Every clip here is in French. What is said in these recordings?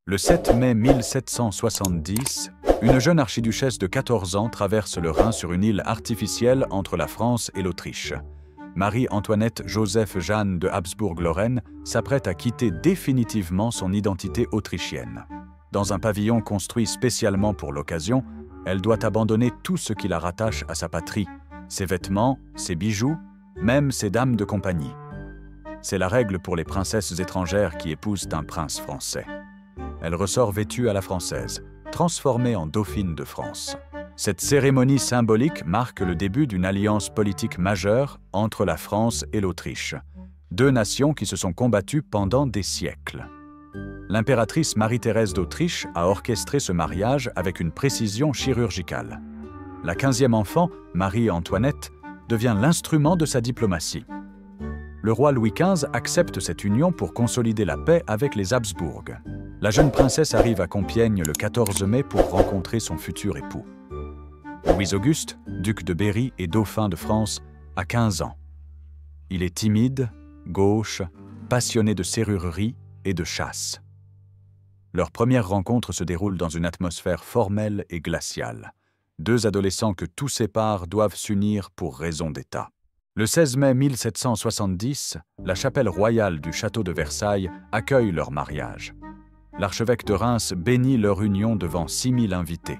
Le 7 mai 1770, une jeune archiduchesse de 14 ans traverse le Rhin sur une île artificielle entre la France et l'Autriche. Marie-Antoinette Joseph-Jeanne de Habsbourg-Lorraine s'apprête à quitter définitivement son identité autrichienne. Dans un pavillon construit spécialement pour l'occasion, elle doit abandonner tout ce qui la rattache à sa patrie, ses vêtements, ses bijoux, même ses dames de compagnie. C'est la règle pour les princesses étrangères qui épousent un prince français. Elle ressort vêtue à la française, transformée en dauphine de France. Cette cérémonie symbolique marque le début d'une alliance politique majeure entre la France et l'Autriche, deux nations qui se sont combattues pendant des siècles. L'impératrice Marie-Thérèse d'Autriche a orchestré ce mariage avec une précision chirurgicale. La 15e enfant, Marie-Antoinette, devient l'instrument de sa diplomatie. Le roi Louis XV accepte cette union pour consolider la paix avec les Habsbourg. La jeune princesse arrive à Compiègne le 14 mai pour rencontrer son futur époux. Louis-Auguste, duc de Berry et dauphin de France, a 15 ans. Il est timide, gauche, passionné de serrurerie et de chasse. Leur première rencontre se déroule dans une atmosphère formelle et glaciale. Deux adolescents que tout sépare doivent s'unir pour raison d'État. Le 16 mai 1770, la chapelle royale du château de Versailles accueille leur mariage. L'archevêque de Reims bénit leur union devant 6000 invités.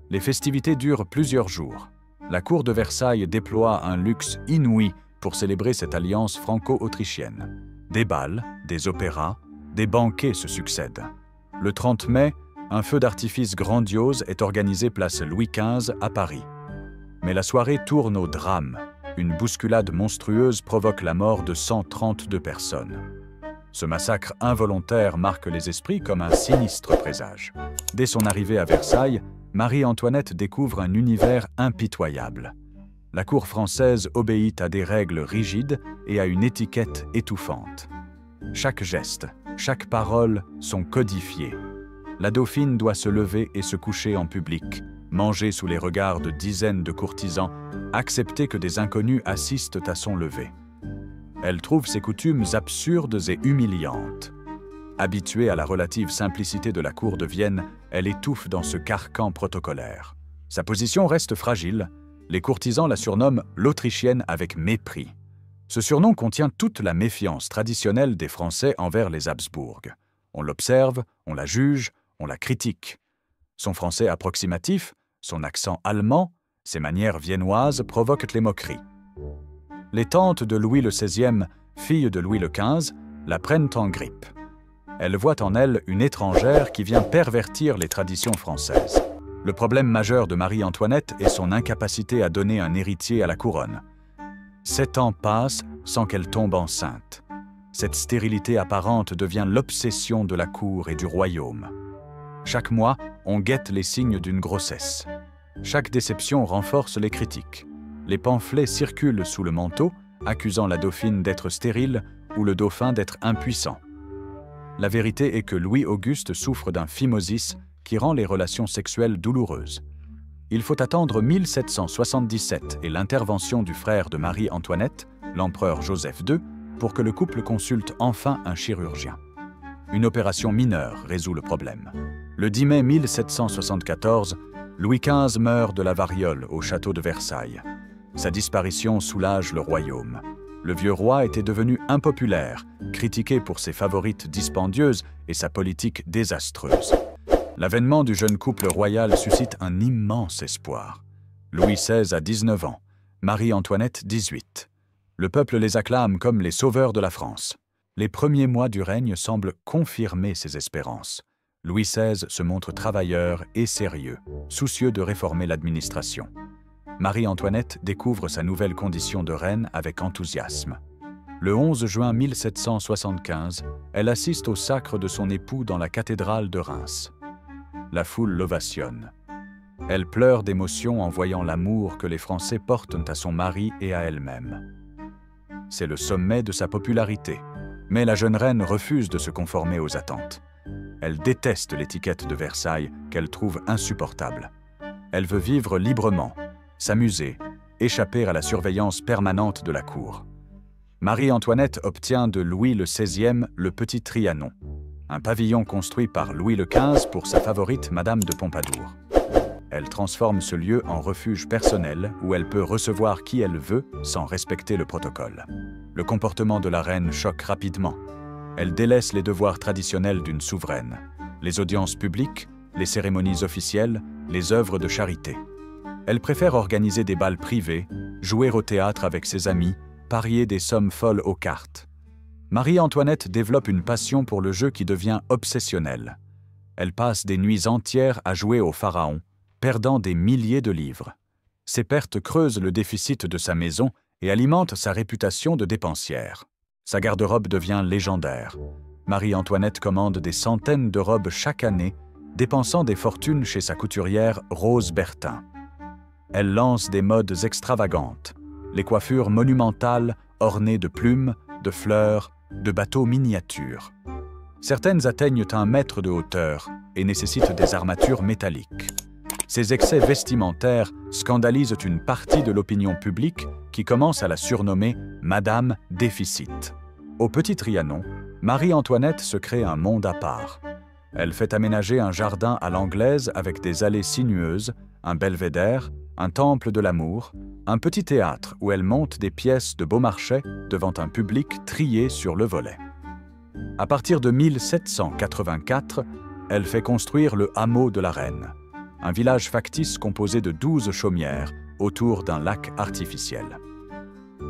Les festivités durent plusieurs jours. La cour de Versailles déploie un luxe inouï pour célébrer cette alliance franco-autrichienne. Des bals, des opéras, des banquets se succèdent. Le 30 mai, un feu d'artifice grandiose est organisé place Louis XV à Paris. Mais la soirée tourne au drame. Une bousculade monstrueuse provoque la mort de 132 personnes. Ce massacre involontaire marque les esprits comme un sinistre présage. Dès son arrivée à Versailles, Marie-Antoinette découvre un univers impitoyable. La cour française obéit à des règles rigides et à une étiquette étouffante. Chaque geste, chaque parole sont codifiés. La dauphine doit se lever et se coucher en public, manger sous les regards de dizaines de courtisans, accepter que des inconnus assistent à son lever. Elle trouve ces coutumes absurdes et humiliantes. Habituée à la relative simplicité de la cour de Vienne, elle étouffe dans ce carcan protocolaire. Sa position reste fragile. Les courtisans la surnomment l'Autrichienne avec mépris. Ce surnom contient toute la méfiance traditionnelle des Français envers les Habsbourg. On l'observe, on la juge, on la critique. Son français approximatif, son accent allemand, ses manières viennoises provoquent les moqueries. Les tantes de Louis XVI, filles de Louis XV, la prennent en grippe. Elles voient en elle une étrangère qui vient pervertir les traditions françaises. Le problème majeur de Marie-Antoinette est son incapacité à donner un héritier à la couronne. 7 ans passent sans qu'elle tombe enceinte. Cette stérilité apparente devient l'obsession de la cour et du royaume. Chaque mois, on guette les signes d'une grossesse. Chaque déception renforce les critiques. Les pamphlets circulent sous le manteau, accusant la dauphine d'être stérile ou le dauphin d'être impuissant. La vérité est que Louis-Auguste souffre d'un phimosis qui rend les relations sexuelles douloureuses. Il faut attendre 1777 et l'intervention du frère de Marie-Antoinette, l'empereur Joseph II, pour que le couple consulte enfin un chirurgien. Une opération mineure résout le problème. Le 10 mai 1774, Louis XV meurt de la variole au château de Versailles. Sa disparition soulage le royaume. Le vieux roi était devenu impopulaire, critiqué pour ses favorites dispendieuses et sa politique désastreuse. L'avènement du jeune couple royal suscite un immense espoir. Louis XVI a 19 ans, Marie-Antoinette 18. Le peuple les acclame comme les sauveurs de la France. Les premiers mois du règne semblent confirmer ces espérances. Louis XVI se montre travailleur et sérieux, soucieux de réformer l'administration. Marie-Antoinette découvre sa nouvelle condition de reine avec enthousiasme. Le 11 juin 1775, elle assiste au sacre de son époux dans la cathédrale de Reims. La foule l'ovationne. Elle pleure d'émotion en voyant l'amour que les Français portent à son mari et à elle-même. C'est le sommet de sa popularité, mais la jeune reine refuse de se conformer aux attentes. Elle déteste l'étiquette de Versailles qu'elle trouve insupportable. Elle veut vivre librement, s'amuser, échapper à la surveillance permanente de la cour. Marie-Antoinette obtient de Louis XVI le petit Trianon, un pavillon construit par Louis XV pour sa favorite Madame de Pompadour. Elle transforme ce lieu en refuge personnel où elle peut recevoir qui elle veut sans respecter le protocole. Le comportement de la reine choque rapidement. Elle délaisse les devoirs traditionnels d'une souveraine, les audiences publiques, les cérémonies officielles, les œuvres de charité. Elle préfère organiser des bals privés, jouer au théâtre avec ses amis, parier des sommes folles aux cartes. Marie-Antoinette développe une passion pour le jeu qui devient obsessionnelle. Elle passe des nuits entières à jouer au pharaon, perdant des milliers de livres. Ces pertes creusent le déficit de sa maison et alimentent sa réputation de dépensière. Sa garde-robe devient légendaire. Marie-Antoinette commande des centaines de robes chaque année, dépensant des fortunes chez sa couturière Rose Bertin. Elle lance des modes extravagantes, les coiffures monumentales ornées de plumes, de fleurs, de bateaux miniatures. Certaines atteignent 1 mètre de hauteur et nécessitent des armatures métalliques. Ces excès vestimentaires scandalisent une partie de l'opinion publique qui commence à la surnommer « Madame Déficit ». Au Petit Trianon, Marie-Antoinette se crée un monde à part. Elle fait aménager un jardin à l'anglaise avec des allées sinueuses, un belvédère, un temple de l'amour, un petit théâtre où elle monte des pièces de Beaumarchais devant un public trié sur le volet. À partir de 1784, elle fait construire le hameau de la Reine, un village factice composé de 12 chaumières autour d'un lac artificiel.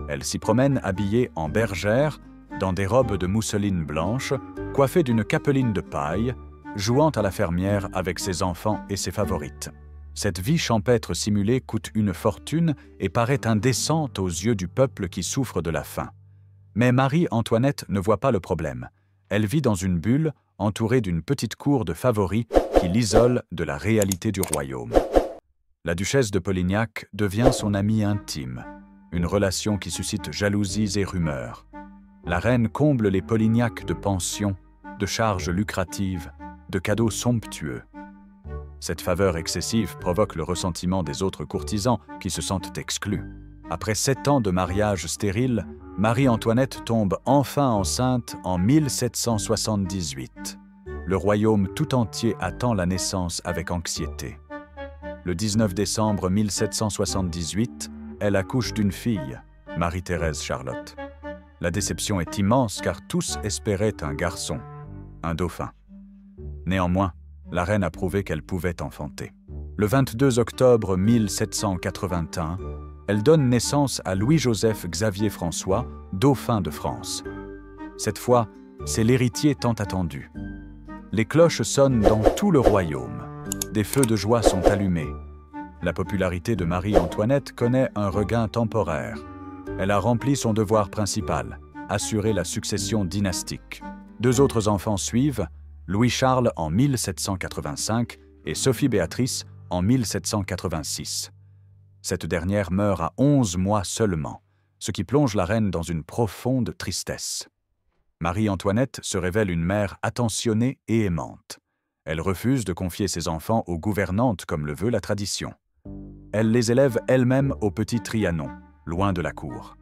Elle s'y promène habillée en bergère, dans des robes de mousseline blanche, coiffée d'une capeline de paille, jouant à la fermière avec ses enfants et ses favorites. Cette vie champêtre simulée coûte une fortune et paraît indécente aux yeux du peuple qui souffre de la faim. Mais Marie-Antoinette ne voit pas le problème. Elle vit dans une bulle, entourée d'une petite cour de favoris qui l'isole de la réalité du royaume. La duchesse de Polignac devient son amie intime, une relation qui suscite jalousies et rumeurs. La reine comble les Polignac de pensions, de charges lucratives, de cadeaux somptueux. Cette faveur excessive provoque le ressentiment des autres courtisans qui se sentent exclus. Après 7 ans de mariage stérile, Marie-Antoinette tombe enfin enceinte en 1778. Le royaume tout entier attend la naissance avec anxiété. Le 19 décembre 1778, elle accouche d'une fille, Marie-Thérèse Charlotte. La déception est immense car tous espéraient un garçon, un dauphin. Néanmoins, la reine a prouvé qu'elle pouvait enfanter. Le 22 octobre 1781, elle donne naissance à Louis-Joseph Xavier François, dauphin de France. Cette fois, c'est l'héritier tant attendu. Les cloches sonnent dans tout le royaume. Des feux de joie sont allumés. La popularité de Marie-Antoinette connaît un regain temporaire. Elle a rempli son devoir principal, assurer la succession dynastique. 2 autres enfants suivent, Louis-Charles en 1785 et Sophie-Béatrice en 1786. Cette dernière meurt à 11 mois seulement, ce qui plonge la reine dans une profonde tristesse. Marie-Antoinette se révèle une mère attentionnée et aimante. Elle refuse de confier ses enfants aux gouvernantes comme le veut la tradition. Elle les élève elle-même au Petit Trianon, loin de la cour.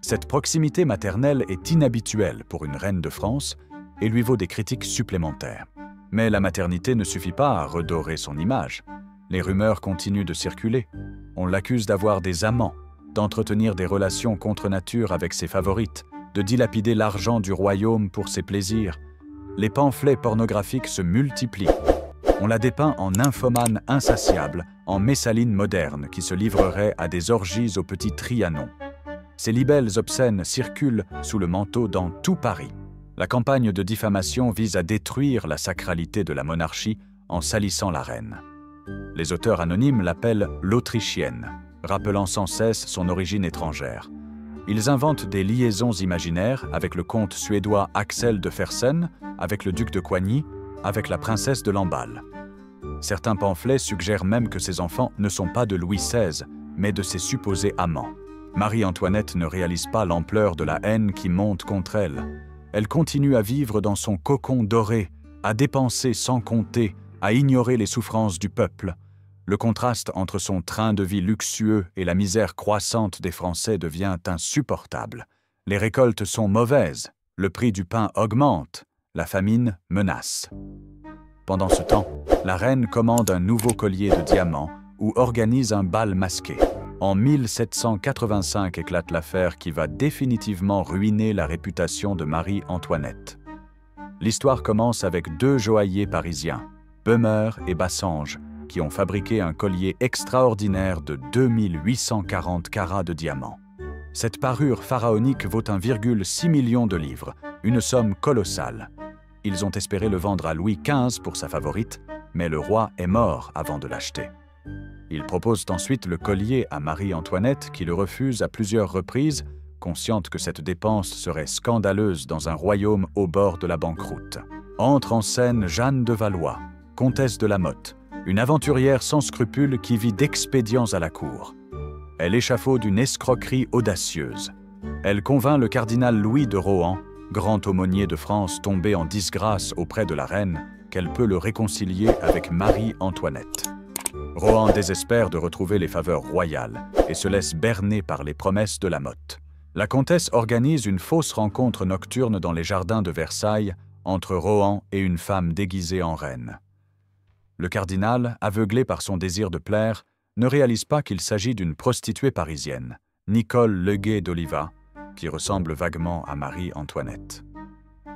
Cette proximité maternelle est inhabituelle pour une reine de France et lui vaut des critiques supplémentaires. Mais la maternité ne suffit pas à redorer son image. Les rumeurs continuent de circuler. On l'accuse d'avoir des amants, d'entretenir des relations contre nature avec ses favorites, de dilapider l'argent du royaume pour ses plaisirs. Les pamphlets pornographiques se multiplient. On la dépeint en nymphomane insatiable, en Messaline moderne qui se livrerait à des orgies au Petit Trianon. Ces libelles obscènes circulent sous le manteau dans tout Paris. La campagne de diffamation vise à détruire la sacralité de la monarchie en salissant la reine. Les auteurs anonymes l'appellent l'Autrichienne, rappelant sans cesse son origine étrangère. Ils inventent des liaisons imaginaires avec le comte suédois Axel de Fersen, avec le duc de Coigny, avec la princesse de Lamballe. Certains pamphlets suggèrent même que ces enfants ne sont pas de Louis XVI, mais de ses supposés amants. Marie-Antoinette ne réalise pas l'ampleur de la haine qui monte contre elle. Elle continue à vivre dans son cocon doré, à dépenser sans compter, à ignorer les souffrances du peuple. Le contraste entre son train de vie luxueux et la misère croissante des Français devient insupportable. Les récoltes sont mauvaises, le prix du pain augmente, la famine menace. Pendant ce temps, la reine commande un nouveau collier de diamants ou organise un bal masqué. En 1785 éclate l'affaire qui va définitivement ruiner la réputation de Marie-Antoinette. L'histoire commence avec deux joailliers parisiens, Beumer et Bassange, qui ont fabriqué un collier extraordinaire de 2840 carats de diamants. Cette parure pharaonique vaut 1,6 million de livres, une somme colossale. Ils ont espéré le vendre à Louis XV pour sa favorite, mais le roi est mort avant de l'acheter. Ils proposent ensuite le collier à Marie-Antoinette qui le refuse à plusieurs reprises, consciente que cette dépense serait scandaleuse dans un royaume au bord de la banqueroute. Entre en scène Jeanne de Valois, comtesse de la Motte, une aventurière sans scrupules qui vit d'expédients à la cour. Elle échafaude une escroquerie audacieuse. Elle convainc le cardinal Louis de Rohan, grand aumônier de France tombé en disgrâce auprès de la reine, qu'elle peut le réconcilier avec Marie-Antoinette. Rohan désespère de retrouver les faveurs royales et se laisse berner par les promesses de la Motte. La comtesse organise une fausse rencontre nocturne dans les jardins de Versailles entre Rohan et une femme déguisée en reine. Le cardinal, aveuglé par son désir de plaire, ne réalise pas qu'il s'agit d'une prostituée parisienne, Nicole Leguet d'Oliva, qui ressemble vaguement à Marie-Antoinette.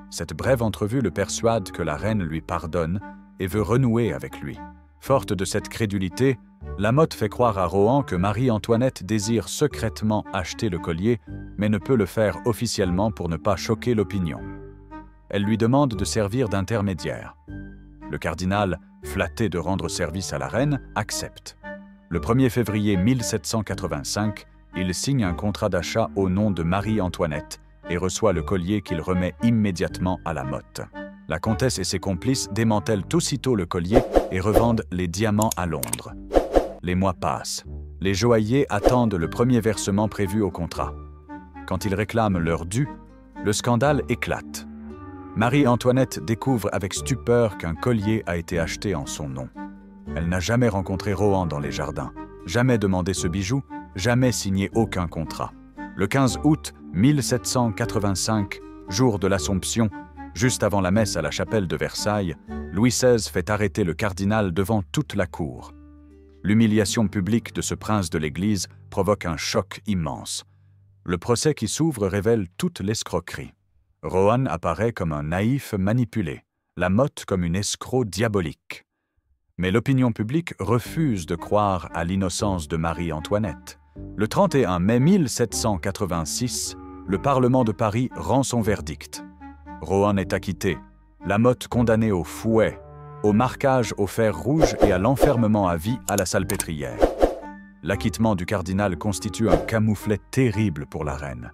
Cette brève entrevue le persuade que la reine lui pardonne et veut renouer avec lui. Forte de cette crédulité, la Motte fait croire à Rohan que Marie-Antoinette désire secrètement acheter le collier, mais ne peut le faire officiellement pour ne pas choquer l'opinion. Elle lui demande de servir d'intermédiaire. Le cardinal, flatté de rendre service à la reine, accepte. Le 1er février 1785, il signe un contrat d'achat au nom de Marie-Antoinette et reçoit le collier qu'il remet immédiatement à la Motte. La comtesse et ses complices démantèlent aussitôt le collier et revendent les diamants à Londres. Les mois passent. Les joailliers attendent le premier versement prévu au contrat. Quand ils réclament leur dû, le scandale éclate. Marie-Antoinette découvre avec stupeur qu'un collier a été acheté en son nom. Elle n'a jamais rencontré Rohan dans les jardins, jamais demandé ce bijou, jamais signé aucun contrat. Le 15 août 1785, jour de l'Assomption, juste avant la messe à la chapelle de Versailles, Louis XVI fait arrêter le cardinal devant toute la cour. L'humiliation publique de ce prince de l'Église provoque un choc immense. Le procès qui s'ouvre révèle toute l'escroquerie. Rohan apparaît comme un naïf manipulé, la Motte comme une escroc diabolique. Mais l'opinion publique refuse de croire à l'innocence de Marie-Antoinette. Le 31 mai 1786, le Parlement de Paris rend son verdict. Rohan est acquitté, la Motte condamnée au fouet, au marquage au fer rouge et à l'enfermement à vie à la salpêtrière. L'acquittement du cardinal constitue un camouflet terrible pour la reine.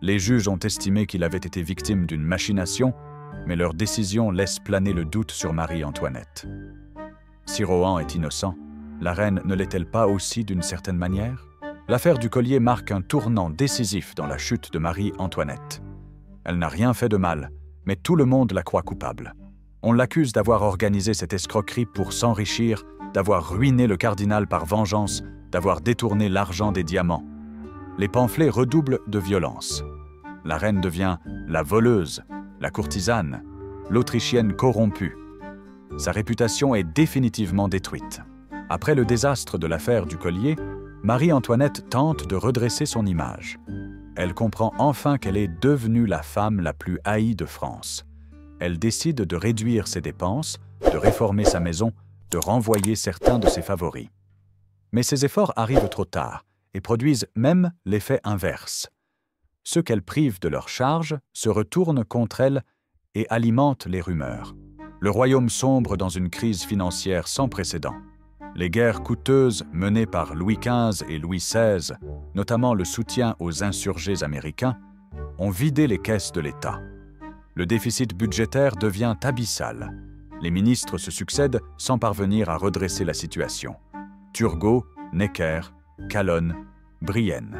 Les juges ont estimé qu'il avait été victime d'une machination, mais leur décision laisse planer le doute sur Marie-Antoinette. Si Rohan est innocent, la reine ne l'est-elle pas aussi d'une certaine manière? L'affaire du collier marque un tournant décisif dans la chute de Marie-Antoinette. Elle n'a rien fait de mal, mais tout le monde la croit coupable. On l'accuse d'avoir organisé cette escroquerie pour s'enrichir, d'avoir ruiné le cardinal par vengeance, d'avoir détourné l'argent des diamants. Les pamphlets redoublent de violence. La reine devient la voleuse, la courtisane, l'Autrichienne corrompue. Sa réputation est définitivement détruite. Après le désastre de l'affaire du collier, Marie-Antoinette tente de redresser son image. Elle comprend enfin qu'elle est devenue la femme la plus haïe de France. Elle décide de réduire ses dépenses, de réformer sa maison, de renvoyer certains de ses favoris. Mais ces efforts arrivent trop tard et produisent même l'effet inverse. Ceux qu'elle prive de leur charge se retournent contre elle et alimentent les rumeurs. Le royaume sombre dans une crise financière sans précédent. Les guerres coûteuses menées par Louis XV et Louis XVI, notamment le soutien aux insurgés américains, ont vidé les caisses de l'État. Le déficit budgétaire devient abyssal. Les ministres se succèdent sans parvenir à redresser la situation. Turgot, Necker, Calonne, Brienne.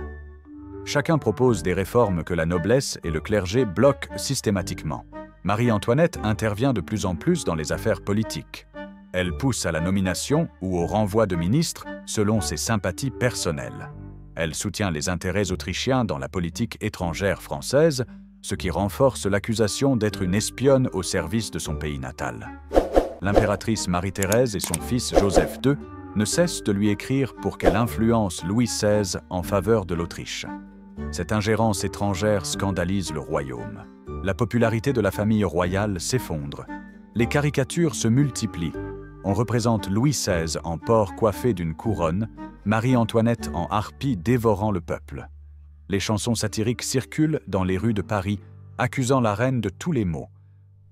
Chacun propose des réformes que la noblesse et le clergé bloquent systématiquement. Marie-Antoinette intervient de plus en plus dans les affaires politiques. Elle pousse à la nomination ou au renvoi de ministres selon ses sympathies personnelles. Elle soutient les intérêts autrichiens dans la politique étrangère française, ce qui renforce l'accusation d'être une espionne au service de son pays natal. L'impératrice Marie-Thérèse et son fils Joseph II ne cessent de lui écrire pour qu'elle influence Louis XVI en faveur de l'Autriche. Cette ingérence étrangère scandalise le royaume. La popularité de la famille royale s'effondre. Les caricatures se multiplient. On représente Louis XVI en porc coiffé d'une couronne, Marie-Antoinette en harpie dévorant le peuple. Les chansons satiriques circulent dans les rues de Paris, accusant la reine de tous les maux.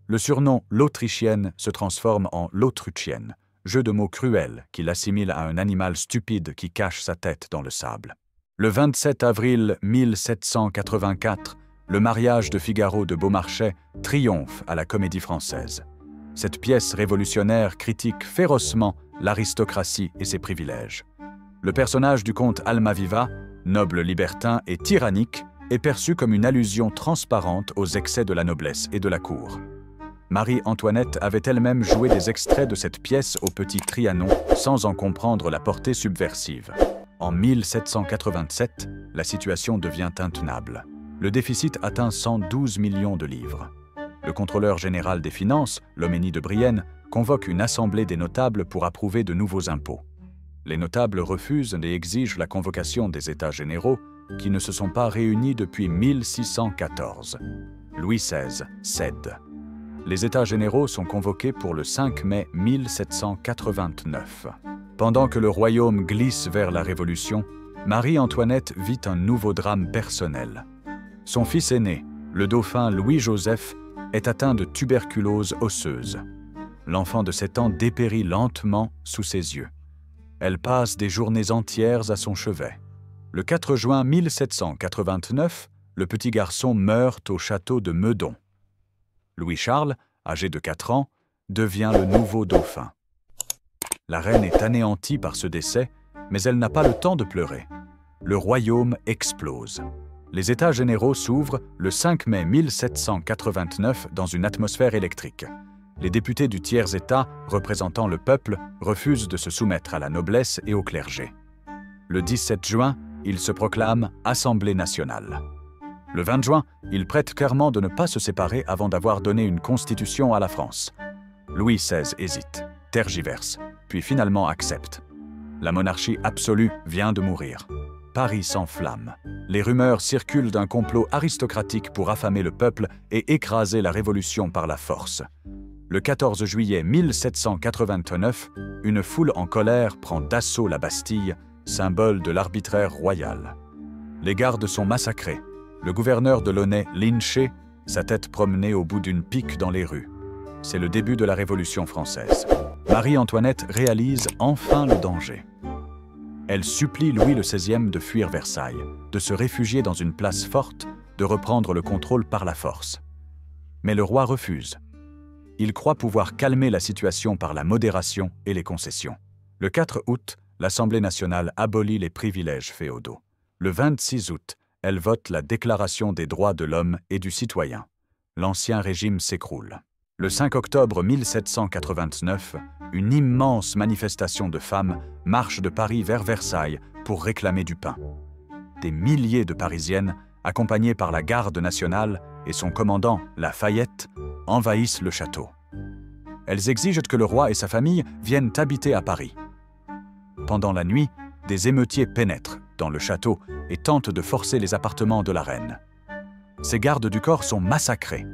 Le surnom « l'Autrichienne » se transforme en « l'Autruchienne », jeu de mots cruel qui l'assimile à un animal stupide qui cache sa tête dans le sable. Le 27 avril 1784, le mariage de Figaro de Beaumarchais triomphe à la Comédie-Française. Cette pièce révolutionnaire critique férocement l'aristocratie et ses privilèges. Le personnage du comte Almaviva, noble libertin et tyrannique, est perçu comme une allusion transparente aux excès de la noblesse et de la cour. Marie-Antoinette avait elle-même joué des extraits de cette pièce au Petit Trianon sans en comprendre la portée subversive. En 1787, la situation devient intenable. Le déficit atteint 112 millions de livres. Le contrôleur général des finances, Loménie de Brienne, convoque une assemblée des notables pour approuver de nouveaux impôts. Les notables refusent et exigent la convocation des États généraux qui ne se sont pas réunis depuis 1614. Louis XVI cède. Les États généraux sont convoqués pour le 5 mai 1789. Pendant que le royaume glisse vers la Révolution, Marie-Antoinette vit un nouveau drame personnel. Son fils aîné, le dauphin Louis-Joseph, est atteint de tuberculose osseuse. L'enfant de 7 ans dépérit lentement sous ses yeux. Elle passe des journées entières à son chevet. Le 4 juin 1789, le petit garçon meurt au château de Meudon. Louis-Charles, âgé de 4 ans, devient le nouveau dauphin. La reine est anéantie par ce décès, mais elle n'a pas le temps de pleurer. Le royaume explose. Les États généraux s'ouvrent le 5 mai 1789 dans une atmosphère électrique. Les députés du tiers-État, représentant le peuple, refusent de se soumettre à la noblesse et au clergé. Le 17 juin, ils se proclament Assemblée nationale. Le 20 juin, ils prêtent serment de ne pas se séparer avant d'avoir donné une constitution à la France. Louis XVI hésite, tergiverse, puis finalement accepte. La monarchie absolue vient de mourir. Paris s'enflamme. Les rumeurs circulent d'un complot aristocratique pour affamer le peuple et écraser la révolution par la force. Le 14 juillet 1789, une foule en colère prend d'assaut la Bastille, symbole de l'arbitraire royal. Les gardes sont massacrés. Le gouverneur de Launay lynché, sa tête promenée au bout d'une pique dans les rues. C'est le début de la Révolution française. Marie-Antoinette réalise enfin le danger. Elle supplie Louis XVI de fuir Versailles, de se réfugier dans une place forte, de reprendre le contrôle par la force. Mais le roi refuse. Il croit pouvoir calmer la situation par la modération et les concessions. Le 4 août, l'Assemblée nationale abolit les privilèges féodaux. Le 26 août, elle vote la Déclaration des droits de l'homme et du citoyen. L'ancien régime s'écroule. Le 5 octobre 1789, une immense manifestation de femmes marche de Paris vers Versailles pour réclamer du pain. Des milliers de Parisiennes, accompagnées par la garde nationale et son commandant, Lafayette, envahissent le château. Elles exigent que le roi et sa famille viennent habiter à Paris. Pendant la nuit, des émeutiers pénètrent dans le château et tentent de forcer les appartements de la reine. Ces gardes du corps sont massacrés.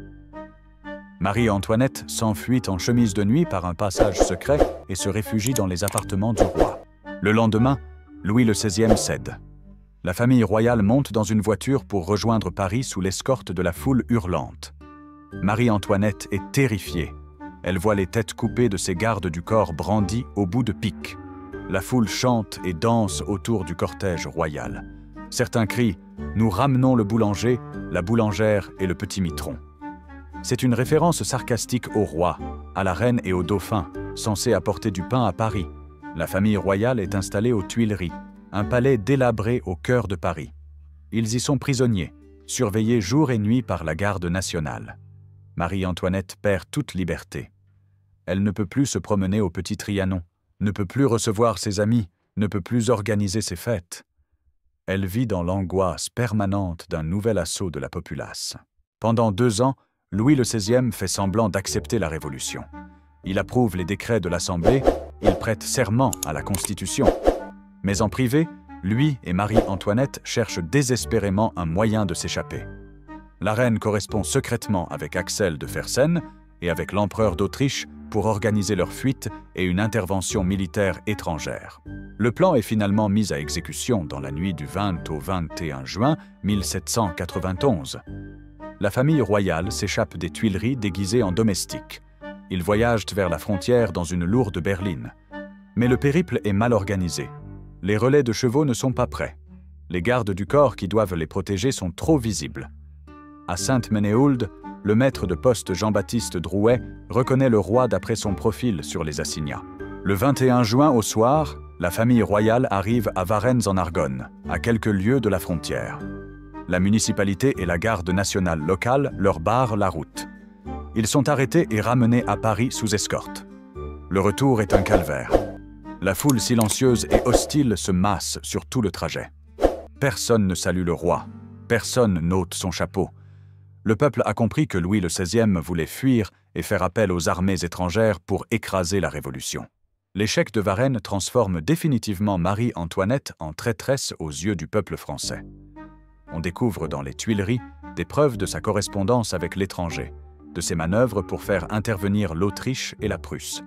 Marie-Antoinette s'enfuit en chemise de nuit par un passage secret et se réfugie dans les appartements du roi. Le lendemain, Louis XVI cède. La famille royale monte dans une voiture pour rejoindre Paris sous l'escorte de la foule hurlante. Marie-Antoinette est terrifiée. Elle voit les têtes coupées de ses gardes du corps brandies au bout de piques. La foule chante et danse autour du cortège royal. Certains crient « Nous ramenons le boulanger, la boulangère et le petit mitron ». C'est une référence sarcastique au roi, à la reine et au dauphin, censés apporter du pain à Paris. La famille royale est installée aux Tuileries, un palais délabré au cœur de Paris. Ils y sont prisonniers, surveillés jour et nuit par la garde nationale. Marie-Antoinette perd toute liberté. Elle ne peut plus se promener au Petit Trianon, ne peut plus recevoir ses amis, ne peut plus organiser ses fêtes. Elle vit dans l'angoisse permanente d'un nouvel assaut de la populace. Pendant 2 ans, Louis XVI fait semblant d'accepter la Révolution. Il approuve les décrets de l'Assemblée, il prête serment à la Constitution. Mais en privé, lui et Marie-Antoinette cherchent désespérément un moyen de s'échapper. La reine correspond secrètement avec Axel de Fersen et avec l'empereur d'Autriche pour organiser leur fuite et une intervention militaire étrangère. Le plan est finalement mis à exécution dans la nuit du 20 au 21 juin 1791. La famille royale s'échappe des Tuileries déguisée en domestique. Ils voyagent vers la frontière dans une lourde berline. Mais le périple est mal organisé. Les relais de chevaux ne sont pas prêts. Les gardes du corps qui doivent les protéger sont trop visibles. À Sainte-Menehould, le maître de poste Jean-Baptiste Drouet reconnaît le roi d'après son profil sur les assignats. Le 21 juin au soir, la famille royale arrive à Varennes-en-Argonne, à quelques lieues de la frontière. La municipalité et la garde nationale locale leur barrent la route. Ils sont arrêtés et ramenés à Paris sous escorte. Le retour est un calvaire. La foule silencieuse et hostile se masse sur tout le trajet. Personne ne salue le roi. Personne n'ôte son chapeau. Le peuple a compris que Louis XVI voulait fuir et faire appel aux armées étrangères pour écraser la Révolution. L'échec de Varennes transforme définitivement Marie-Antoinette en traîtresse aux yeux du peuple français. On découvre dans les Tuileries des preuves de sa correspondance avec l'étranger, de ses manœuvres pour faire intervenir l'Autriche et la Prusse.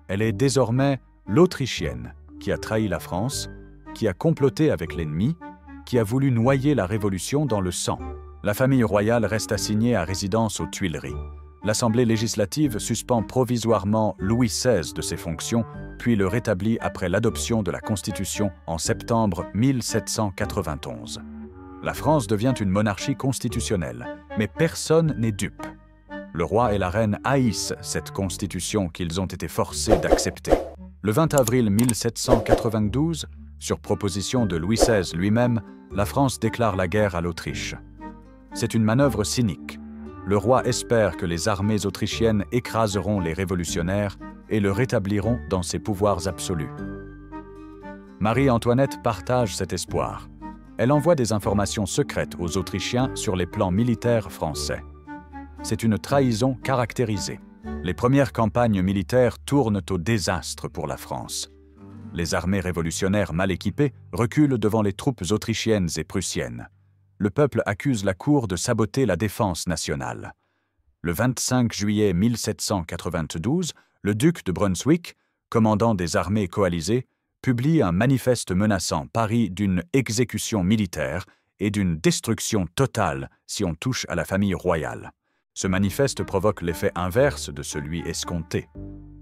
Elle est désormais l'Autrichienne qui a trahi la France, qui a comploté avec l'ennemi, qui a voulu noyer la Révolution dans le sang. La famille royale reste assignée à résidence aux Tuileries. L'Assemblée législative suspend provisoirement Louis XVI de ses fonctions, puis le rétablit après l'adoption de la Constitution en septembre 1791. La France devient une monarchie constitutionnelle, mais personne n'est dupe. Le roi et la reine haïssent cette constitution qu'ils ont été forcés d'accepter. Le 20 avril 1792, sur proposition de Louis XVI lui-même, la France déclare la guerre à l'Autriche. C'est une manœuvre cynique. Le roi espère que les armées autrichiennes écraseront les révolutionnaires et le rétabliront dans ses pouvoirs absolus. Marie-Antoinette partage cet espoir. Elle envoie des informations secrètes aux Autrichiens sur les plans militaires français. C'est une trahison caractérisée. Les premières campagnes militaires tournent au désastre pour la France. Les armées révolutionnaires mal équipées reculent devant les troupes autrichiennes et prussiennes. Le peuple accuse la cour de saboter la défense nationale. Le 25 juillet 1792, le duc de Brunswick, commandant des armées coalisées, publie un manifeste menaçant Paris d'une exécution militaire et d'une destruction totale si on touche à la famille royale. Ce manifeste provoque l'effet inverse de celui escompté.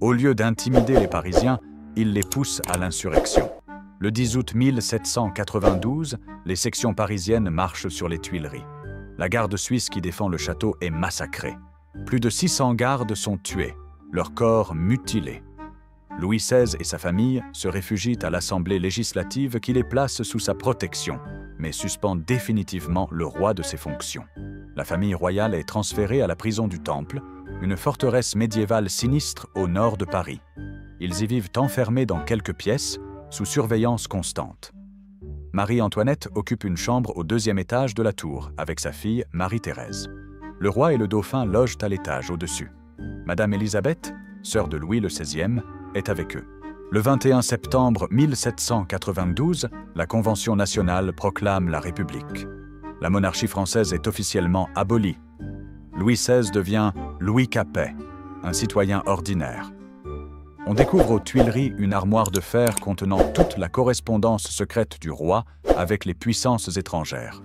Au lieu d'intimider les Parisiens, il les pousse à l'insurrection. Le 10 août 1792, les sections parisiennes marchent sur les Tuileries. La garde suisse qui défend le château est massacrée. Plus de 600 gardes sont tués, leurs corps mutilés. Louis XVI et sa famille se réfugient à l'Assemblée législative qui les place sous sa protection, mais suspend définitivement le roi de ses fonctions. La famille royale est transférée à la prison du Temple, une forteresse médiévale sinistre au nord de Paris. Ils y vivent enfermés dans quelques pièces, sous surveillance constante. Marie-Antoinette occupe une chambre au 2e étage de la tour avec sa fille Marie-Thérèse. Le roi et le dauphin logent à l'étage au-dessus. Madame Élisabeth, sœur de Louis XVI, est avec eux. Le 21 septembre 1792, la Convention nationale proclame la République. La monarchie française est officiellement abolie. Louis XVI devient Louis Capet, un citoyen ordinaire. On découvre aux Tuileries une armoire de fer contenant toute la correspondance secrète du roi avec les puissances étrangères.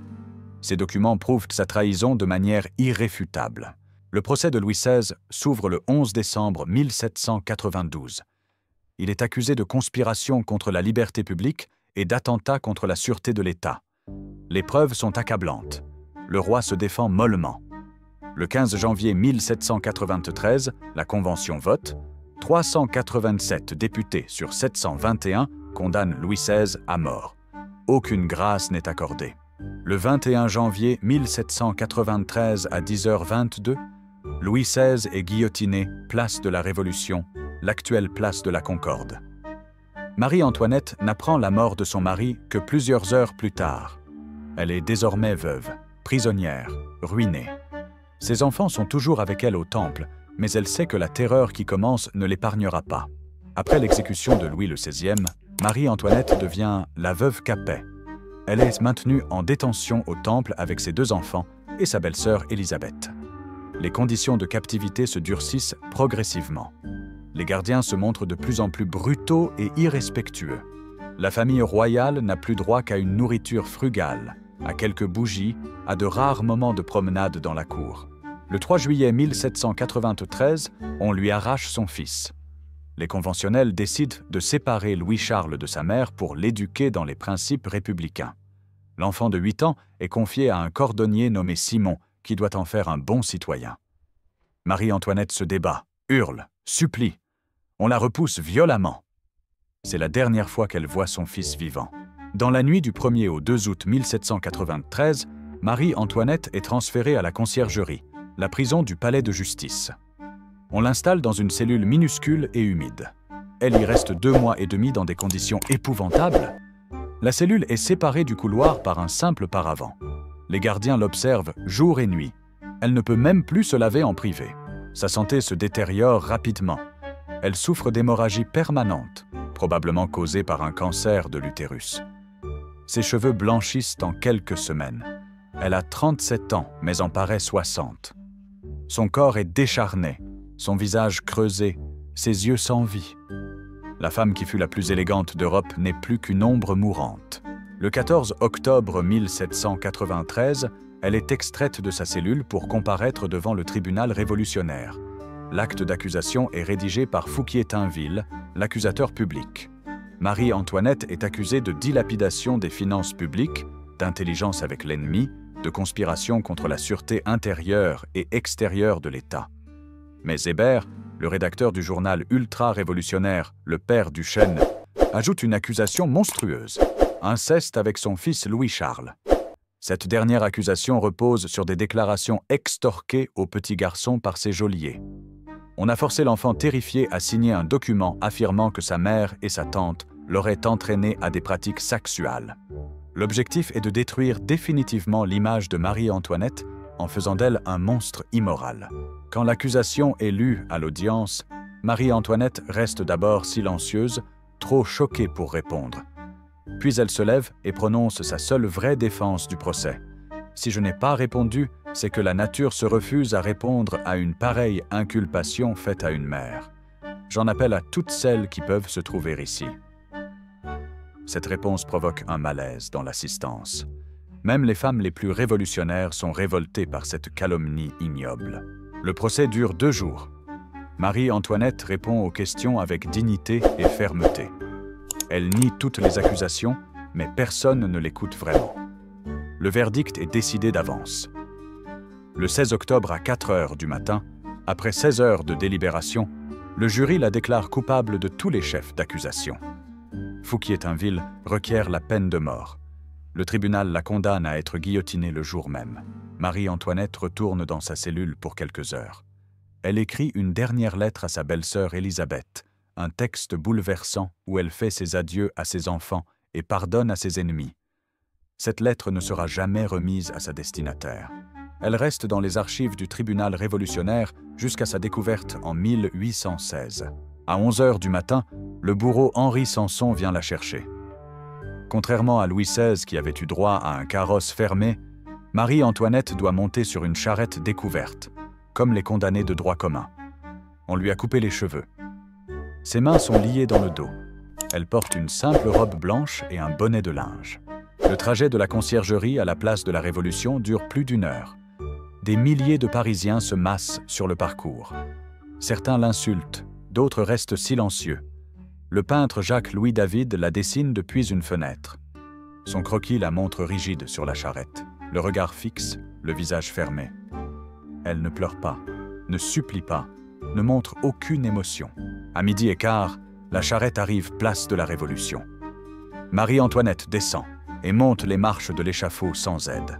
Ces documents prouvent sa trahison de manière irréfutable. Le procès de Louis XVI s'ouvre le 11 décembre 1792. Il est accusé de conspiration contre la liberté publique et d'attentat contre la sûreté de l'État. Les preuves sont accablantes. Le roi se défend mollement. Le 15 janvier 1793, la Convention vote. 387 députés sur 721 condamnent Louis XVI à mort. Aucune grâce n'est accordée. Le 21 janvier 1793 à 10h22, Louis XVI est guillotiné, place de la Révolution, l'actuelle place de la Concorde. Marie-Antoinette n'apprend la mort de son mari que plusieurs heures plus tard. Elle est désormais veuve, prisonnière, ruinée. Ses enfants sont toujours avec elle au temple, mais elle sait que la terreur qui commence ne l'épargnera pas. Après l'exécution de Louis XVI, Marie-Antoinette devient la veuve Capet. Elle est maintenue en détention au temple avec ses 2 enfants et sa belle-sœur Élisabeth. Les conditions de captivité se durcissent progressivement. Les gardiens se montrent de plus en plus brutaux et irrespectueux. La famille royale n'a plus droit qu'à une nourriture frugale, à quelques bougies, à de rares moments de promenade dans la cour. Le 3 juillet 1793, on lui arrache son fils. Les conventionnels décident de séparer Louis-Charles de sa mère pour l'éduquer dans les principes républicains. L'enfant de 8 ans est confié à un cordonnier nommé Simon, qui doit en faire un bon citoyen. Marie-Antoinette se débat, hurle, supplie. On la repousse violemment. C'est la dernière fois qu'elle voit son fils vivant. Dans la nuit du 1er au 2 août 1793, Marie-Antoinette est transférée à la conciergerie, la prison du palais de justice. On l'installe dans une cellule minuscule et humide. Elle y reste 2 mois et demi dans des conditions épouvantables. La cellule est séparée du couloir par un simple paravent. Les gardiens l'observent jour et nuit. Elle ne peut même plus se laver en privé. Sa santé se détériore rapidement. Elle souffre d'hémorragie permanente, probablement causée par un cancer de l'utérus. Ses cheveux blanchissent en quelques semaines. Elle a 37 ans, mais en paraît 60. Son corps est décharné, son visage creusé, ses yeux sans vie. La femme qui fut la plus élégante d'Europe n'est plus qu'une ombre mourante. Le 14 octobre 1793, elle est extraite de sa cellule pour comparaître devant le tribunal révolutionnaire. L'acte d'accusation est rédigé par Fouquier-Tinville, l'accusateur public. Marie-Antoinette est accusée de dilapidation des finances publiques, d'intelligence avec l'ennemi, de conspiration contre la sûreté intérieure et extérieure de l'État. Mais Hébert, le rédacteur du journal ultra-révolutionnaire Le Père Duchesne, ajoute une accusation monstrueuse, inceste avec son fils Louis-Charles. Cette dernière accusation repose sur des déclarations extorquées au petit garçon par ses geôliers. On a forcé l'enfant terrifié à signer un document affirmant que sa mère et sa tante l'auraient entraîné à des pratiques sexuelles. L'objectif est de détruire définitivement l'image de Marie-Antoinette en faisant d'elle un monstre immoral. Quand l'accusation est lue à l'audience, Marie-Antoinette reste d'abord silencieuse, trop choquée pour répondre. Puis elle se lève et prononce sa seule vraie défense du procès. « Si je n'ai pas répondu, c'est que la nature se refuse à répondre à une pareille inculpation faite à une mère. J'en appelle à toutes celles qui peuvent se trouver ici. » Cette réponse provoque un malaise dans l'assistance. Même les femmes les plus révolutionnaires sont révoltées par cette calomnie ignoble. Le procès dure 2 jours. Marie-Antoinette répond aux questions avec dignité et fermeté. Elle nie toutes les accusations, mais personne ne l'écoute vraiment. Le verdict est décidé d'avance. Le 16 octobre à 4 heures du matin, après 16 heures de délibération, le jury la déclare coupable de tous les chefs d'accusation. Fouquier-Tinville requiert la peine de mort. Le tribunal la condamne à être guillotinée le jour même. Marie-Antoinette retourne dans sa cellule pour quelques heures. Elle écrit une dernière lettre à sa belle-sœur Élisabeth, un texte bouleversant où elle fait ses adieux à ses enfants et pardonne à ses ennemis. Cette lettre ne sera jamais remise à sa destinataire. Elle reste dans les archives du tribunal révolutionnaire jusqu'à sa découverte en 1816. À 11 heures du matin, le bourreau Henri Sanson vient la chercher. Contrairement à Louis XVI qui avait eu droit à un carrosse fermé, Marie-Antoinette doit monter sur une charrette découverte, comme les condamnés de droit commun. On lui a coupé les cheveux. Ses mains sont liées dans le dos. Elle porte une simple robe blanche et un bonnet de linge. Le trajet de la conciergerie à la place de la Révolution dure plus d'1 heure. Des milliers de Parisiens se massent sur le parcours. Certains l'insultent, d'autres restent silencieux. Le peintre Jacques-Louis David la dessine depuis une fenêtre. Son croquis la montre rigide sur la charrette, le regard fixe, le visage fermé. Elle ne pleure pas, ne supplie pas, ne montre aucune émotion. À 12h15, la charrette arrive place de la Révolution. Marie-Antoinette descend et monte les marches de l'échafaud sans aide.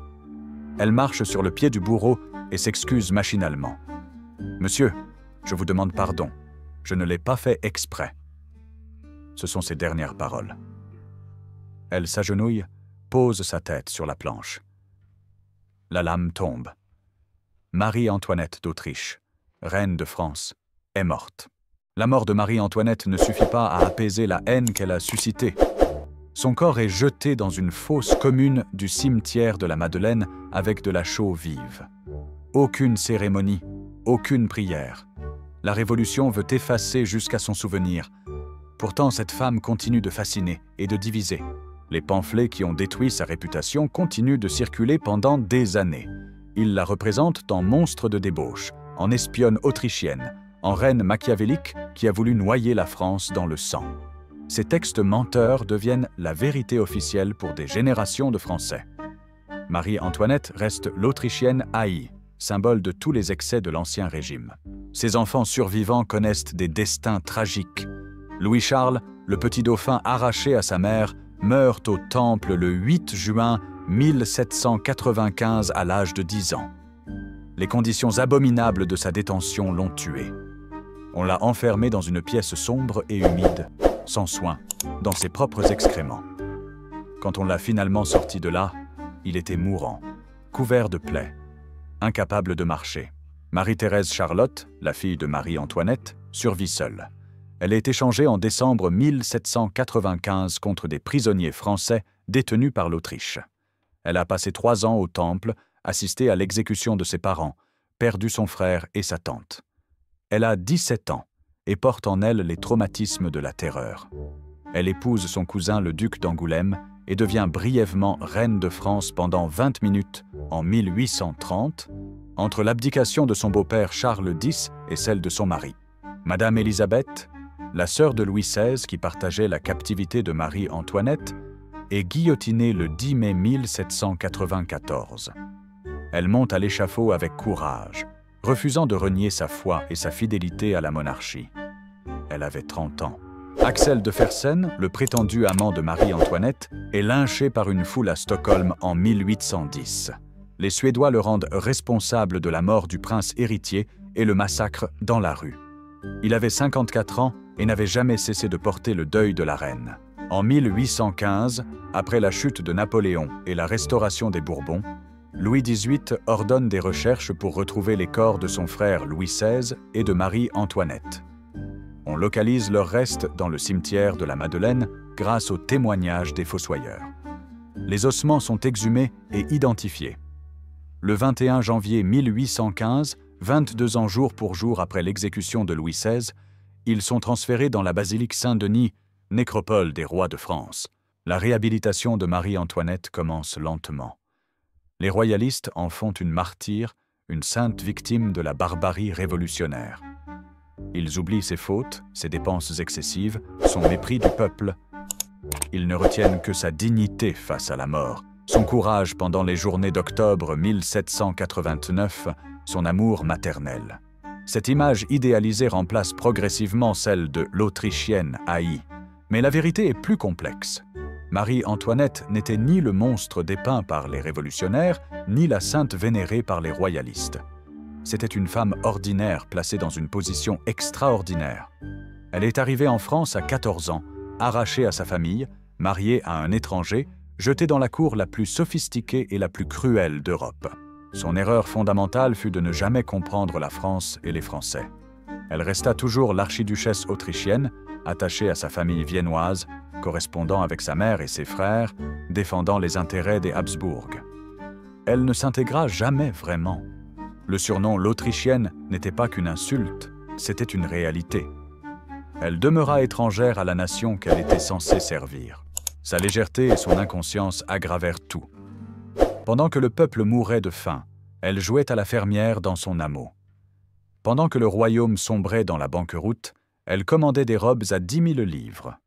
Elle marche sur le pied du bourreau et s'excuse machinalement. « Monsieur, je vous demande pardon. Je ne l'ai pas fait exprès. » Ce sont ses dernières paroles. Elle s'agenouille, pose sa tête sur la planche. La lame tombe. Marie-Antoinette d'Autriche, reine de France, est morte. La mort de Marie-Antoinette ne suffit pas à apaiser la haine qu'elle a suscitée. Son corps est jeté dans une fosse commune du cimetière de la Madeleine avec de la chaux vive. Aucune cérémonie, aucune prière. La Révolution veut effacer jusqu'à son souvenir. Pourtant, cette femme continue de fasciner et de diviser. Les pamphlets qui ont détruit sa réputation continuent de circuler pendant des années. Ils la représentent en monstre de débauche, en espionne autrichienne, en reine machiavélique qui a voulu noyer la France dans le sang. Ces textes menteurs deviennent la vérité officielle pour des générations de Français. Marie-Antoinette reste l'Autrichienne haïe, symbole de tous les excès de l'Ancien Régime. Ses enfants survivants connaissent des destins tragiques. Louis-Charles, le petit dauphin arraché à sa mère, meurt au Temple le 8 juin 1795 à l'âge de 10 ans. Les conditions abominables de sa détention l'ont tué. On l'a enfermé dans une pièce sombre et humide, sans soin, dans ses propres excréments. Quand on l'a finalement sorti de là, il était mourant, couvert de plaies, incapable de marcher. Marie-Thérèse Charlotte, la fille de Marie-Antoinette, survit seule. Elle est échangée en décembre 1795 contre des prisonniers français détenus par l'Autriche. Elle a passé 3 ans au Temple, assisté à l'exécution de ses parents, perdu son frère et sa tante. Elle a 17 ans et porte en elle les traumatismes de la terreur. Elle épouse son cousin le duc d'Angoulême et devient brièvement reine de France pendant 20 minutes en 1830, entre l'abdication de son beau-père Charles X et celle de son mari. Madame Élisabeth, la sœur de Louis XVI qui partageait la captivité de Marie-Antoinette, est guillotinée le 10 mai 1794. Elle monte à l'échafaud avec courage, refusant de renier sa foi et sa fidélité à la monarchie. Elle avait 30 ans. Axel de Fersen, le prétendu amant de Marie-Antoinette, est lynché par une foule à Stockholm en 1810. Les Suédois le rendent responsable de la mort du prince héritier et le massacrent dans la rue. Il avait 54 ans et n'avait jamais cessé de porter le deuil de la reine. En 1815, après la chute de Napoléon et la restauration des Bourbons, Louis XVIII ordonne des recherches pour retrouver les corps de son frère Louis XVI et de Marie-Antoinette. On localise leurs restes dans le cimetière de la Madeleine grâce aux témoignages des fossoyeurs. Les ossements sont exhumés et identifiés. Le 21 janvier 1815, 22 ans jour pour jour après l'exécution de Louis XVI, ils sont transférés dans la basilique Saint-Denis, nécropole des rois de France. La réhabilitation de Marie-Antoinette commence lentement. Les royalistes en font une martyre, une sainte victime de la barbarie révolutionnaire. Ils oublient ses fautes, ses dépenses excessives, son mépris du peuple. Ils ne retiennent que sa dignité face à la mort, son courage pendant les journées d'octobre 1789, son amour maternel. Cette image idéalisée remplace progressivement celle de l'Autrichienne haïe. Mais la vérité est plus complexe. Marie-Antoinette n'était ni le monstre dépeint par les révolutionnaires, ni la sainte vénérée par les royalistes. C'était une femme ordinaire placée dans une position extraordinaire. Elle est arrivée en France à 14 ans, arrachée à sa famille, mariée à un étranger, jetée dans la cour la plus sophistiquée et la plus cruelle d'Europe. Son erreur fondamentale fut de ne jamais comprendre la France et les Français. Elle resta toujours l'archiduchesse autrichienne, attachée à sa famille viennoise, correspondant avec sa mère et ses frères, défendant les intérêts des Habsbourg. Elle ne s'intégra jamais vraiment. Le surnom l'Autrichienne n'était pas qu'une insulte, c'était une réalité. Elle demeura étrangère à la nation qu'elle était censée servir. Sa légèreté et son inconscience aggravèrent tout. Pendant que le peuple mourait de faim, elle jouait à la fermière dans son hameau. Pendant que le royaume sombrait dans la banqueroute, elle commandait des robes à 10 000 livres.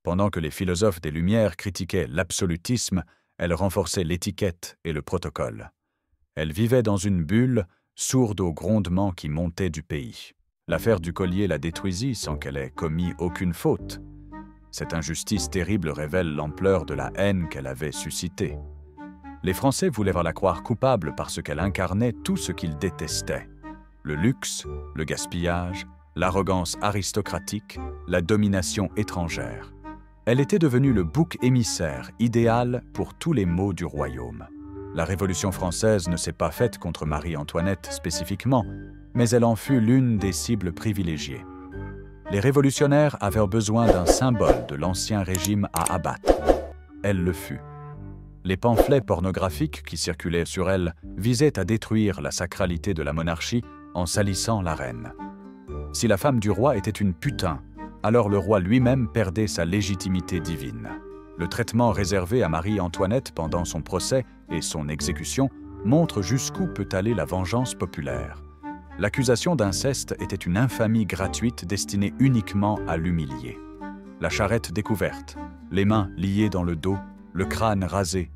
Pendant que les philosophes des Lumières critiquaient l'absolutisme, elle renforçait l'étiquette et le protocole. Elle vivait dans une bulle, sourde aux grondements qui montaient du pays. L'affaire du collier la détruisit sans qu'elle ait commis aucune faute. Cette injustice terrible révèle l'ampleur de la haine qu'elle avait suscitée. Les Français voulaient la croire coupable parce qu'elle incarnait tout ce qu'ils détestaient. Le luxe, le gaspillage, l'arrogance aristocratique, la domination étrangère. Elle était devenue le bouc émissaire idéal pour tous les maux du royaume. La Révolution française ne s'est pas faite contre Marie-Antoinette spécifiquement, mais elle en fut l'une des cibles privilégiées. Les révolutionnaires avaient besoin d'un symbole de l'ancien régime à abattre. Elle le fut. Les pamphlets pornographiques qui circulaient sur elle visaient à détruire la sacralité de la monarchie en salissant la reine. Si la femme du roi était une putain, alors le roi lui-même perdait sa légitimité divine. Le traitement réservé à Marie-Antoinette pendant son procès et son exécution montre jusqu'où peut aller la vengeance populaire. L'accusation d'inceste était une infamie gratuite destinée uniquement à l'humilier. La charrette découverte, les mains liées dans le dos, le crâne rasé,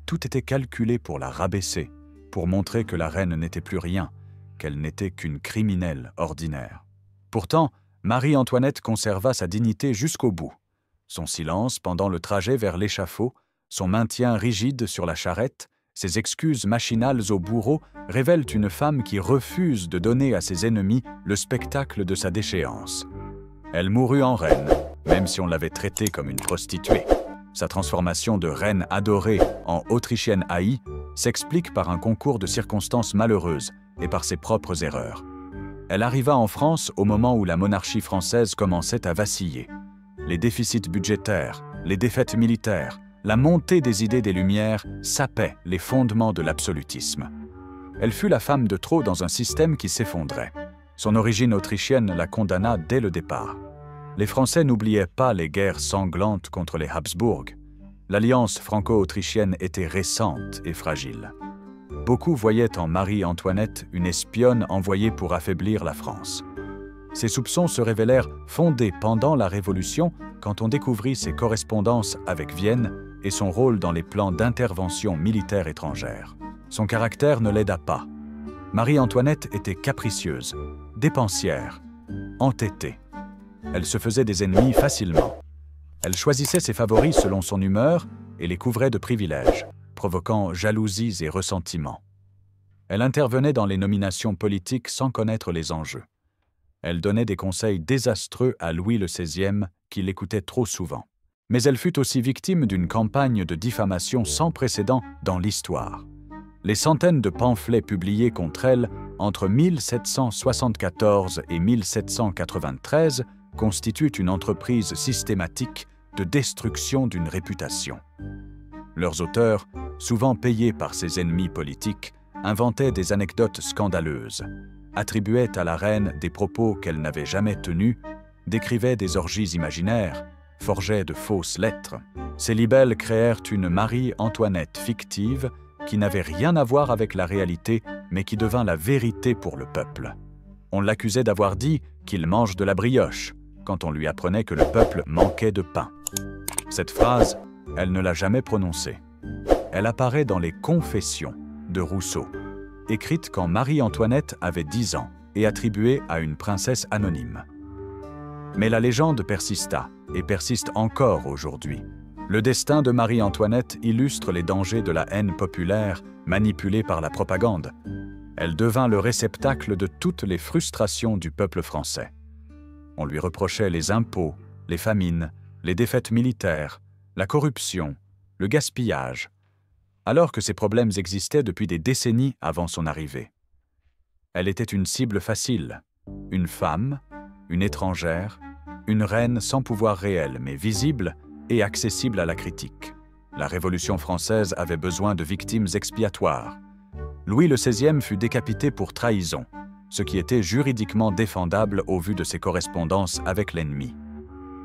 tout était calculé pour la rabaisser, pour montrer que la reine n'était plus rien, qu'elle n'était qu'une criminelle ordinaire. Pourtant, Marie-Antoinette conserva sa dignité jusqu'au bout. Son silence pendant le trajet vers l'échafaud, son maintien rigide sur la charrette, ses excuses machinales au bourreau révèlent une femme qui refuse de donner à ses ennemis le spectacle de sa déchéance. Elle mourut en reine, même si on l'avait traitée comme une prostituée. Sa transformation de reine adorée en autrichienne haïe s'explique par un concours de circonstances malheureuses et par ses propres erreurs. Elle arriva en France au moment où la monarchie française commençait à vaciller. Les déficits budgétaires, les défaites militaires, la montée des idées des Lumières sapaient les fondements de l'absolutisme. Elle fut la femme de trop dans un système qui s'effondrait. Son origine autrichienne la condamna dès le départ. Les Français n'oubliaient pas les guerres sanglantes contre les Habsbourg. L'alliance franco-autrichienne était récente et fragile. Beaucoup voyaient en Marie-Antoinette une espionne envoyée pour affaiblir la France. Ces soupçons se révélèrent fondés pendant la Révolution quand on découvrit ses correspondances avec Vienne et son rôle dans les plans d'intervention militaire étrangère. Son caractère ne l'aida pas. Marie-Antoinette était capricieuse, dépensière, entêtée. Elle se faisait des ennemis facilement. Elle choisissait ses favoris selon son humeur et les couvrait de privilèges, provoquant jalousies et ressentiments. Elle intervenait dans les nominations politiques sans connaître les enjeux. Elle donnait des conseils désastreux à Louis XVI, qui l'écoutait trop souvent. Mais elle fut aussi victime d'une campagne de diffamation sans précédent dans l'histoire. Les centaines de pamphlets publiés contre elle entre 1774 et 1793 constituent une entreprise systématique de destruction d'une réputation. Leurs auteurs, souvent payés par ses ennemis politiques, inventaient des anecdotes scandaleuses, attribuaient à la reine des propos qu'elle n'avait jamais tenus, décrivaient des orgies imaginaires, forgeaient de fausses lettres. Ces libelles créèrent une Marie-Antoinette fictive qui n'avait rien à voir avec la réalité, mais qui devint la vérité pour le peuple. On l'accusait d'avoir dit qu'il mange de la brioche, quand on lui apprenait que le peuple manquait de pain. Cette phrase, elle ne l'a jamais prononcée. Elle apparaît dans les Confessions de Rousseau, écrites quand Marie-Antoinette avait 10 ans et attribuée à une princesse anonyme. Mais la légende persista et persiste encore aujourd'hui. Le destin de Marie-Antoinette illustre les dangers de la haine populaire manipulée par la propagande. Elle devint le réceptacle de toutes les frustrations du peuple français. On lui reprochait les impôts, les famines, les défaites militaires, la corruption, le gaspillage, alors que ces problèmes existaient depuis des décennies avant son arrivée. Elle était une cible facile, une femme, une étrangère, une reine sans pouvoir réel mais visible et accessible à la critique. La Révolution française avait besoin de victimes expiatoires. Louis XVI fut décapité pour trahison, ce qui était juridiquement défendable au vu de ses correspondances avec l'ennemi.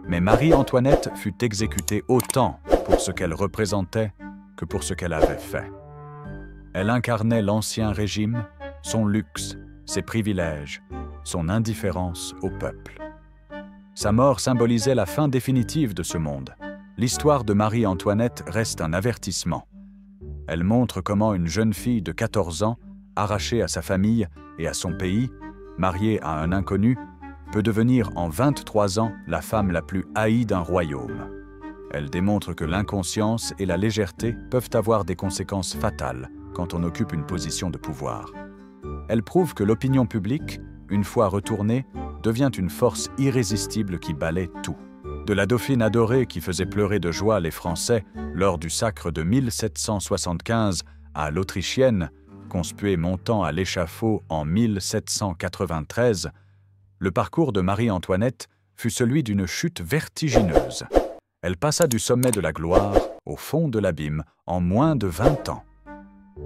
Mais Marie-Antoinette fut exécutée autant pour ce qu'elle représentait que pour ce qu'elle avait fait. Elle incarnait l'ancien régime, son luxe, ses privilèges, son indifférence au peuple. Sa mort symbolisait la fin définitive de ce monde. L'histoire de Marie-Antoinette reste un avertissement. Elle montre comment une jeune fille de 14 ans, arrachée à sa famille et à son pays, mariée à un inconnu, peut devenir en 23 ans la femme la plus haïe d'un royaume. Elle démontre que l'inconscience et la légèreté peuvent avoir des conséquences fatales quand on occupe une position de pouvoir. Elle prouve que l'opinion publique, une fois retournée, devient une force irrésistible qui balaie tout. De la dauphine adorée qui faisait pleurer de joie les Français lors du sacre de 1775 à l'Autrichienne, conspuée montant à l'échafaud en 1793, le parcours de Marie-Antoinette fut celui d'une chute vertigineuse. Elle passa du sommet de la gloire au fond de l'abîme en moins de 20 ans.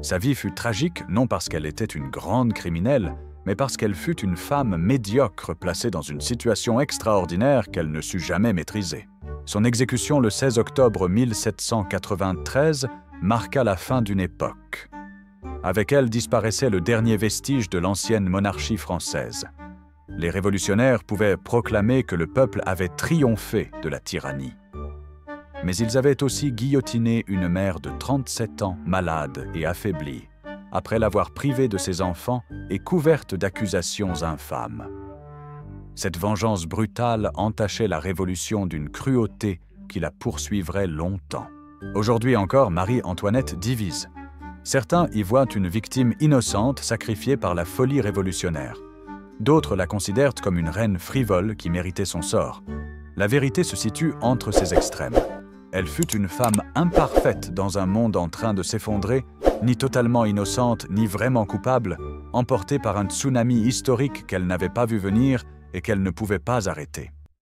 Sa vie fut tragique non parce qu'elle était une grande criminelle, mais parce qu'elle fut une femme médiocre placée dans une situation extraordinaire qu'elle ne sut jamais maîtriser. Son exécution le 16 octobre 1793 marqua la fin d'une époque. Avec elle disparaissait le dernier vestige de l'ancienne monarchie française. Les révolutionnaires pouvaient proclamer que le peuple avait triomphé de la tyrannie. Mais ils avaient aussi guillotiné une mère de 37 ans, malade et affaiblie, après l'avoir privée de ses enfants et couverte d'accusations infâmes. Cette vengeance brutale entachait la Révolution d'une cruauté qui la poursuivrait longtemps. Aujourd'hui encore, Marie-Antoinette divise. Certains y voient une victime innocente sacrifiée par la folie révolutionnaire. D'autres la considèrent comme une reine frivole qui méritait son sort. La vérité se situe entre ces extrêmes. Elle fut une femme imparfaite dans un monde en train de s'effondrer, ni totalement innocente, ni vraiment coupable, emportée par un tsunami historique qu'elle n'avait pas vu venir et qu'elle ne pouvait pas arrêter.